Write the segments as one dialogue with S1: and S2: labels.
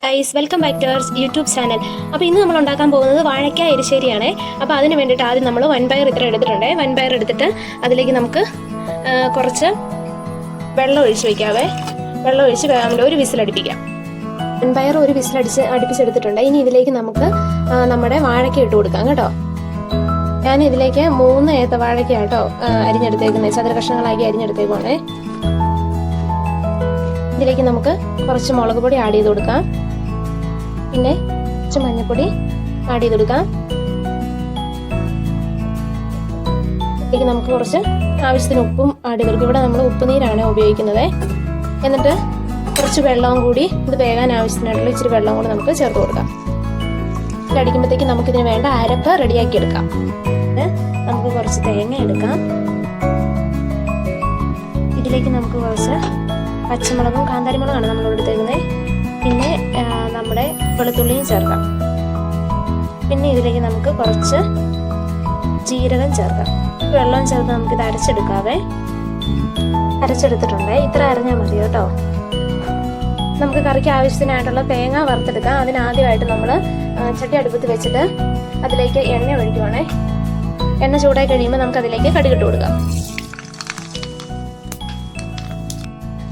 S1: Guys, welcome back to our YouTube channel. അപ്പോൾ ഇന്ന് നമ്മൾ ഉണ്ടാക്കാൻ പോകുന്നത് വാഴയ്ക്ക എരിശ്ശേരിയാണ്. അപ്പോൾ അതിന് വേണ്ടിയിട്ട് ആദ്യം നമ്മൾ വൻപയർ ഇത്ര എടുത്തിട്ടുണ്ട്. വൻപയർ എടുത്തിട്ട് അതിലേക്ക് നമുക്ക് കുറച്ച് വെള്ളം ഒഴിച്ച് വയ്ക്കാവേ. വെള്ളം ഒഴിച്ച് ഒരു വിസിലടിപ്പിക്കാം. വൻപയർ ഒരു അടുപ്പിച്ചെടുത്തിട്ടുണ്ട്. ഇനി ഇതിലേക്ക് നമുക്ക് നമ്മുടെ വാഴയ്ക്ക ഇട്ട് കൊടുക്കാം കേട്ടോ. ഞാൻ ഇതിലേക്ക് 3 ഏത്ത വാഴയ്ക്ക കേട്ടോ അരിഞ്ഞെടുത്തേക്കുന്നത്, ചതുര കഷ്ണങ്ങളാക്കി അരിഞ്ഞെടുത്തേക്കുവാണേ. ഇതിലേക്ക് നമുക്ക് കുറച്ച് മുളക് പൊടി ആഡ് ചെയ്ത് കൊടുക്കാം. പിന്നെ കുറച്ച് മഞ്ഞൾപ്പൊടി ആഡ് ചെയ്ത് കൊടുക്കാം. ഇതിലേക്ക് നമുക്ക് കുറച്ച് ആവശ്യത്തിന് ഉപ്പും ആഡ് ചെയ്ത് കൊടുക്കാം. ഇവിടെ നമ്മൾ ഉപ്പുനീരാണ് ഉപയോഗിക്കുന്നത്. എന്നിട്ട് കുറച്ച് വെള്ളവും കൂടി, ഇത് വേകാൻ ആവശ്യത്തിനായിട്ടുള്ള ഇച്ചിരി വെള്ളം കൂടി നമുക്ക് ചേർത്ത് കൊടുക്കാം. അടിക്കുമ്പോഴത്തേക്ക് നമുക്കിതിന് വേണ്ട അരപ്പ് റെഡിയാക്കി എടുക്കാം. നമുക്ക് കുറച്ച് തേങ്ങ എടുക്കാം. ഇതിലേക്ക് നമുക്ക് കുറച്ച് പച്ചമുളകും കാന്താരിമുളകാണ് നമ്മൾ എടുത്തേക്കുന്നത്. പിന്നെ നമ്മുടെ വെളുത്തുള്ളിയും ചേർക്കാം. പിന്നെ ഇതിലേക്ക് നമുക്ക് കുറച്ച് ജീരകം ചേർക്കാം. വെള്ളം ചേർത്ത് നമുക്കിത് അരച്ചെടുക്കാവേ. അരച്ചെടുത്തിട്ടുണ്ട്. ഇത്ര അരഞ്ഞാൽ മതി കേട്ടോ. നമുക്ക് കറിക്ക് ആവശ്യത്തിനായിട്ടുള്ള തേങ്ങ വറുത്തെടുക്കാം. അതിനാദ്യമായിട്ട് നമ്മൾ ചട്ടി അടുപ്പത്ത് വെച്ചിട്ട് അതിലേക്ക് എണ്ണ ഒഴിക്കുവാണേ. എണ്ണ ചൂടായി കഴിയുമ്പോൾ നമുക്ക് അതിലേക്ക് കടുകിട്ട് കൊടുക്കാം.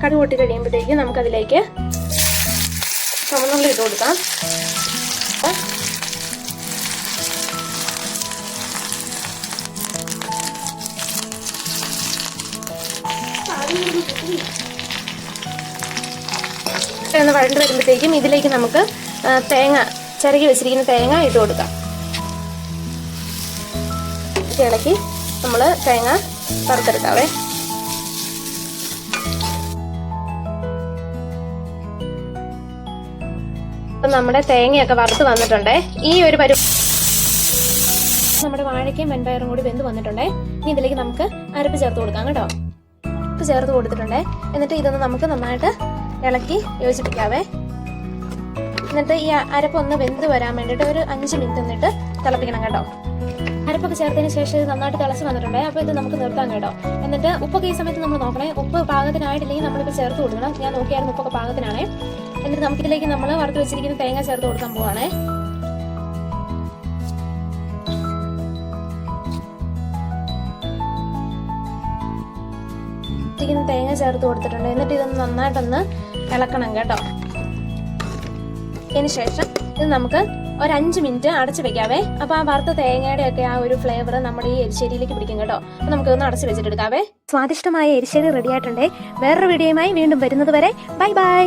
S1: കടുക് പൊട്ടി കഴിയുമ്പോഴത്തേക്ക് നമുക്കതിലേക്ക് ചുവന്നുള്ളി ഇട്ട് കൊടുക്കാം. എന്ന് വഴണ്ട് വരുമ്പോഴത്തേക്കും ഇതിലേക്ക് നമുക്ക് തേങ്ങ ചിരകി വെച്ചിരിക്കുന്ന തേങ്ങ ഇട്ട് കൊടുക്കാം. ഇളക്കി നമ്മൾ തേങ്ങ വറുത്തെടുക്കാവേ. അപ്പം നമ്മുടെ തേങ്ങയൊക്കെ വറുത്ത് വന്നിട്ടുണ്ടേ. ഈ ഒരു നമ്മുടെ വാഴയ്ക്കയും വെൻപയറും കൂടി വെന്ത് വന്നിട്ടുണ്ടേ. ഇനി ഇതിലേക്ക് നമുക്ക് അരപ്പ് ചേർത്ത് കൊടുക്കാം കേട്ടോ. അരപ്പ് ചേർത്ത് കൊടുത്തിട്ടുണ്ടേ. എന്നിട്ട് ഇതൊന്ന് നമുക്ക് നന്നായിട്ട് ഇളക്കി യോജിപ്പിക്കാവേ. എന്നിട്ട് ഈ അരപ്പൊന്ന് വെന്ത് വരാൻ വേണ്ടിയിട്ട് ഒരു 5 മിനിറ്റ് എന്നിട്ട് തിളപ്പിക്കണം കേട്ടോ. അരപ്പൊക്കെ ചേർത്തതിന് ശേഷം ഇത് നന്നായിട്ട് തിളച്ച് വന്നിട്ടുണ്ട്. അപ്പോൾ ഇത് നമുക്ക് നിർത്താം കേട്ടോ. എന്നിട്ട് ഉപ്പൊക്കെ ഈ സമയത്ത് നമ്മൾ നോക്കണേ. ഉപ്പ് പാകത്തിനായിട്ടില്ലെങ്കിൽ നമ്മളിപ്പോൾ ചേർത്ത് കൊടുക്കണം. ഞാൻ നോക്കിയായിരുന്നു ഉപ്പൊക്കെ പാകത്തിനാണേ. എന്നിട്ട് നമുക്കിതിലേക്ക് നമ്മൾ വറുത്ത് വെച്ചിരിക്കുന്ന തേങ്ങ ചേർത്ത് കൊടുക്കാൻ പോവാണേ. തേങ്ങ ചേർത്ത് കൊടുത്തിട്ടുണ്ട്. എന്നിട്ട് ഇതൊന്ന് നന്നായിട്ടൊന്ന് ഇളക്കണം കേട്ടോ. അതിന് ശേഷം ഇത് നമുക്ക് ഒരു 5 മിനിറ്റ് അടച്ചു വെക്കാവേ. അപ്പോൾ ആ വറുത്ത തേങ്ങയുടെ ഒക്കെ ആ ഒരു ഫ്ലേവർ നമ്മുടെ ഈ എരിശ്ശേരിയിലേക്ക് പിടിക്കും കേട്ടോ. അപ്പോൾ നമുക്കൊന്ന് അടച്ചു വെച്ചിട്ടെടുക്കാവേ. സ്വാദിഷ്ടമായ എരിശ്ശേരി റെഡി ആയിട്ടുണ്ടേ. വേറൊരു വീഡിയോയുമായി വീണ്ടും വരുന്നത് വരെ ബൈ ബൈ.